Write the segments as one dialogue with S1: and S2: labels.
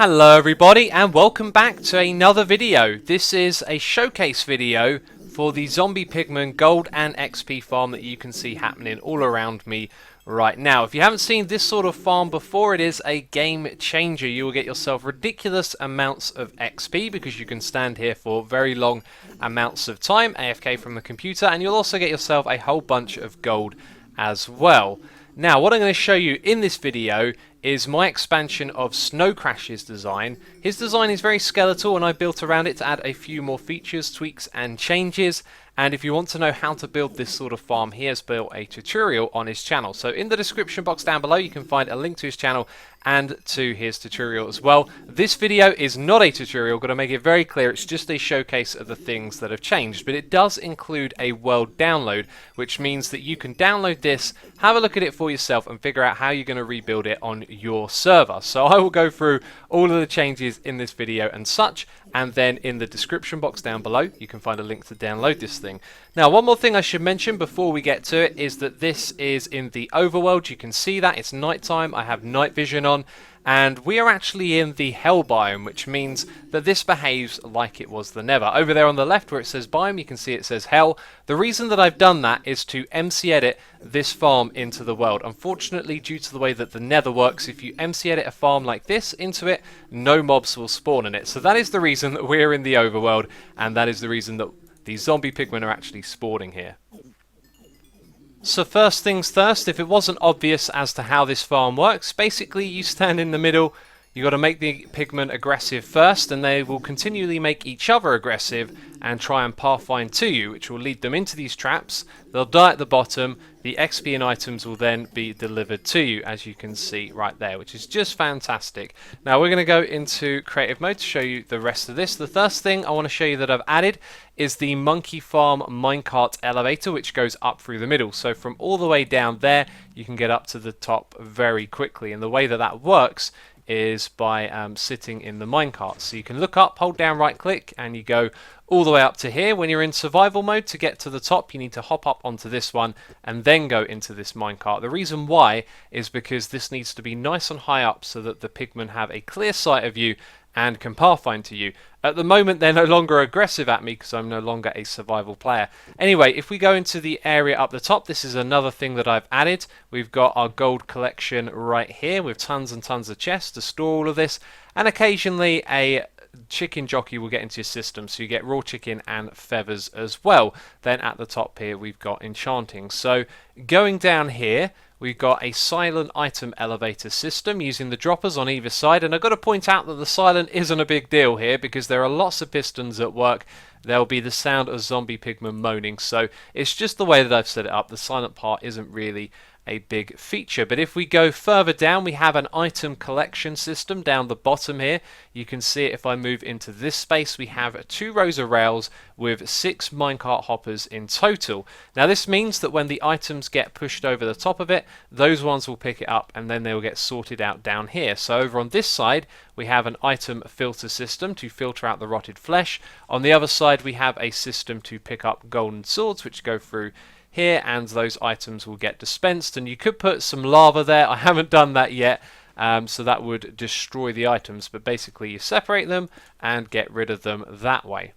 S1: Hello everybody and welcome back to another video. This is a showcase video for the zombie pigman gold and XP farm that you can see happening all around me right now. If you haven't seen this sort of farm before, it is a game changer. You will get yourself ridiculous amounts of XP because you can stand here for very long amounts of time, AFK from the computer, and you'll also get yourself a whole bunch of gold as well. Now, what I'm going to show you in this video is my expansion of Snow Crash's design. His design is very skeletal and I built around it to add a few more features, tweaks and changes. And if you want to know how to build this sort of farm, he has built a tutorial on his channel. So in the description box down below you can find a link to his channel and to his tutorial as well. This video is not a tutorial, I'm going to make it very clear, it's just a showcase of the things that have changed, but it does include a world download, which means that you can download this, have a look at it for yourself and figure out how you're going to rebuild it on your server. So I will go through all of the changes in this video and such, and then in the description box down below you can find a link to download this thing. Now, one more thing I should mention before we get to it is that this is in the overworld. You can see that it's nighttime, I have night vision on, and we are actually in the hell biome, which means that this behaves like it was the nether. Over there on the left where it says biome, you can see it says hell. The reason that I've done that is to MC edit this farm into the world. Unfortunately, due to the way that the nether works, if you MC edit a farm like this into it, no mobs will spawn in it. So that is the reason that we're in the overworld, and that is the reason that these zombie pigmen are actually spawning here. So first things first, if it wasn't obvious as to how this farm works, basically you stand in the middle, you got to make the pigmen aggressive first, and they will continually make each other aggressive and try and pathfind to you, which will lead them into these traps. They'll die at the bottom, the XP and items will then be delivered to you, as you can see right there, which is just fantastic. Now we're going to go into creative mode to show you the rest of this. The first thing I want to show you that I've added is the monkey farm minecart elevator, which goes up through the middle. So from all the way down there you can get up to the top very quickly, and the way that that works is by sitting in the minecart. So you can look up, hold down right click, and you go all the way up to here. When you're in survival mode, to get to the top you need to hop up onto this one and then go into this minecart. The reason why is because this needs to be nice and high up so that the pigmen have a clear sight of you and can pathfind to you. At the moment they're no longer aggressive at me because I'm no longer a survival player. Anyway, if we go into the area up the top, this is another thing that I've added. We've got our gold collection right here with tons and tons of chests to store all of this, and occasionally a chicken jockey will get into your system, so you get raw chicken and feathers as well. Then at the top here we've got enchanting. So going down here we've got a silent item elevator system using the droppers on either side, and I've got to point out that the silent isn't a big deal here because there are lots of pistons at work. There'll be the sound of zombie pigmen moaning, so it's just the way that I've set it up. The silent part isn't really a big feature. But if we go further down, we have an item collection system down the bottom here. You can see it if I move into this space. We have 2 rows of rails with 6 minecart hoppers in total. Now this means that when the items get pushed over the top of it, those ones will pick it up and then they will get sorted out down here. So over on this side we have an item filter system to filter out the rotted flesh. On the other side we have a system to pick up golden swords which go through here, and those items will get dispensed. And you could put some lava there. I haven't done that yet, so that would destroy the items, but basically you separate them and get rid of them that way.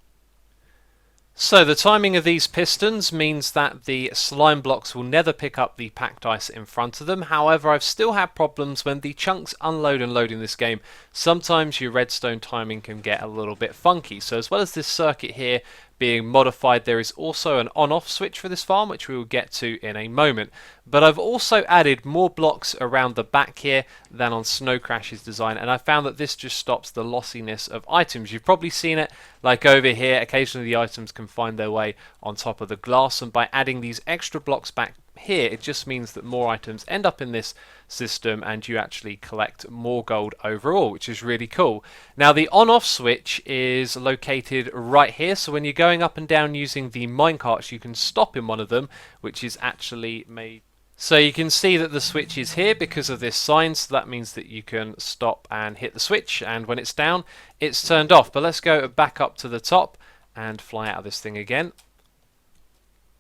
S1: So the timing of these pistons means that the slime blocks will never pick up the packed ice in front of them. However, I've still had problems when the chunks unload and load in this game. Sometimes your redstone timing can get a little bit funky. So as well as this circuit here being modified, there is also an on-off switch for this farm, which we will get to in a moment. But I've also added more blocks around the back here than on Snow Crash's design, and I found that this just stops the lossiness of items. You've probably seen it, like over here, occasionally the items can find their way on top of the glass, and by adding these extra blocks back here, it just means that more items end up in this system and you actually collect more gold overall, which is really cool. Now the on-off switch is located right here, so when you're going up and down using the minecarts you can stop in one of them, which is actually made. So you can see that the switch is here because of this sign, so that means that you can stop and hit the switch, and when it's down it's turned off. But let's go back up to the top and fly out of this thing again.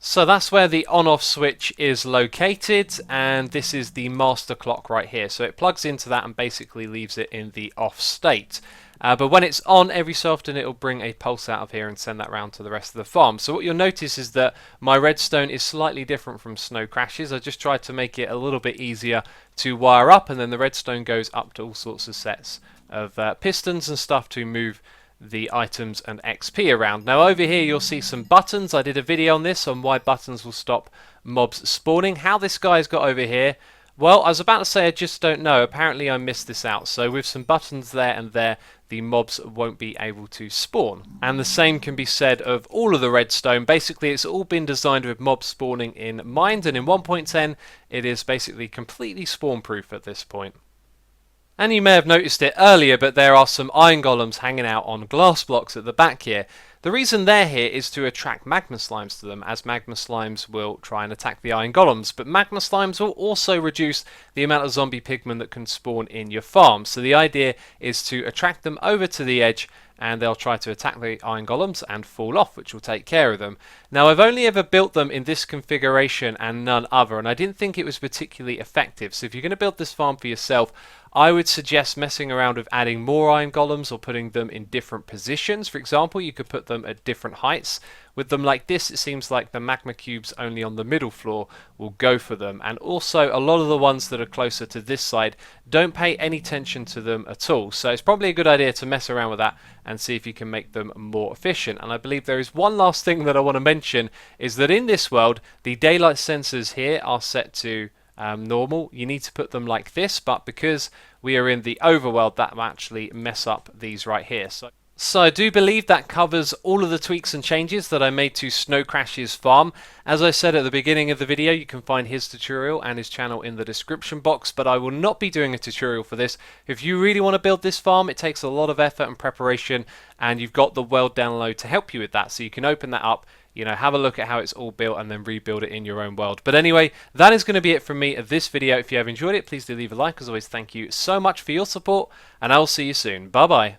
S1: So that's where the on-off switch is located, and this is the master clock right here. So it plugs into that and basically leaves it in the off state. But when it's on, every so often it'll bring a pulse out of here and send that round to the rest of the farm. So what you'll notice is that my redstone is slightly different from Snow Crash's. I just tried to make it a little bit easier to wire up, and then the redstone goes up to all sorts of sets of pistons and stuff to move the items and XP around. Now over here you'll see some buttons. I did a video on this, on why buttons will stop mobs spawning. How this guy's got over here, well, I was about to say I just don't know. Apparently I missed this out. So with some buttons there and there, the mobs won't be able to spawn. And the same can be said of all of the redstone. Basically it's all been designed with mob spawning in mind, and in 1.10 it is basically completely spawn proof at this point. And you may have noticed it earlier, but there are some iron golems hanging out on glass blocks at the back here. The reason they're here is to attract magma slimes to them, as magma slimes will try and attack the iron golems. But magma slimes will also reduce the amount of zombie pigmen that can spawn in your farm. So the idea is to attract them over to the edge, and they'll try to attack the iron golems and fall off, which will take care of them. Now I've only ever built them in this configuration and none other, and I didn't think it was particularly effective. So if you're going to build this farm for yourself, I would suggest messing around with adding more iron golems or putting them in different positions. For example, you could put them at different heights. With them like this, it seems like the magma cubes only on the middle floor will go for them. And also, a lot of the ones that are closer to this side don't pay any attention to them at all. So it's probably a good idea to mess around with that and see if you can make them more efficient. And I believe there is one last thing that I want to mention, is that in this world, the daylight sensors here are set to normal. You need to put them like this, but because we are in the overworld, that will actually mess up these right here. So I do believe that covers all of the tweaks and changes that I made to Snow Crash's farm. As I said at the beginning of the video, you can find his tutorial and his channel in the description box, but I will not be doing a tutorial for this. If you really want to build this farm, it takes a lot of effort and preparation, and you've got the world download to help you with that, so you can open that up, you know, have a look at how it's all built and then rebuild it in your own world. But anyway, that is going to be it from me of this video. If you have enjoyed it, please do leave a like. As always, thank you so much for your support, and I will see you soon. Bye bye.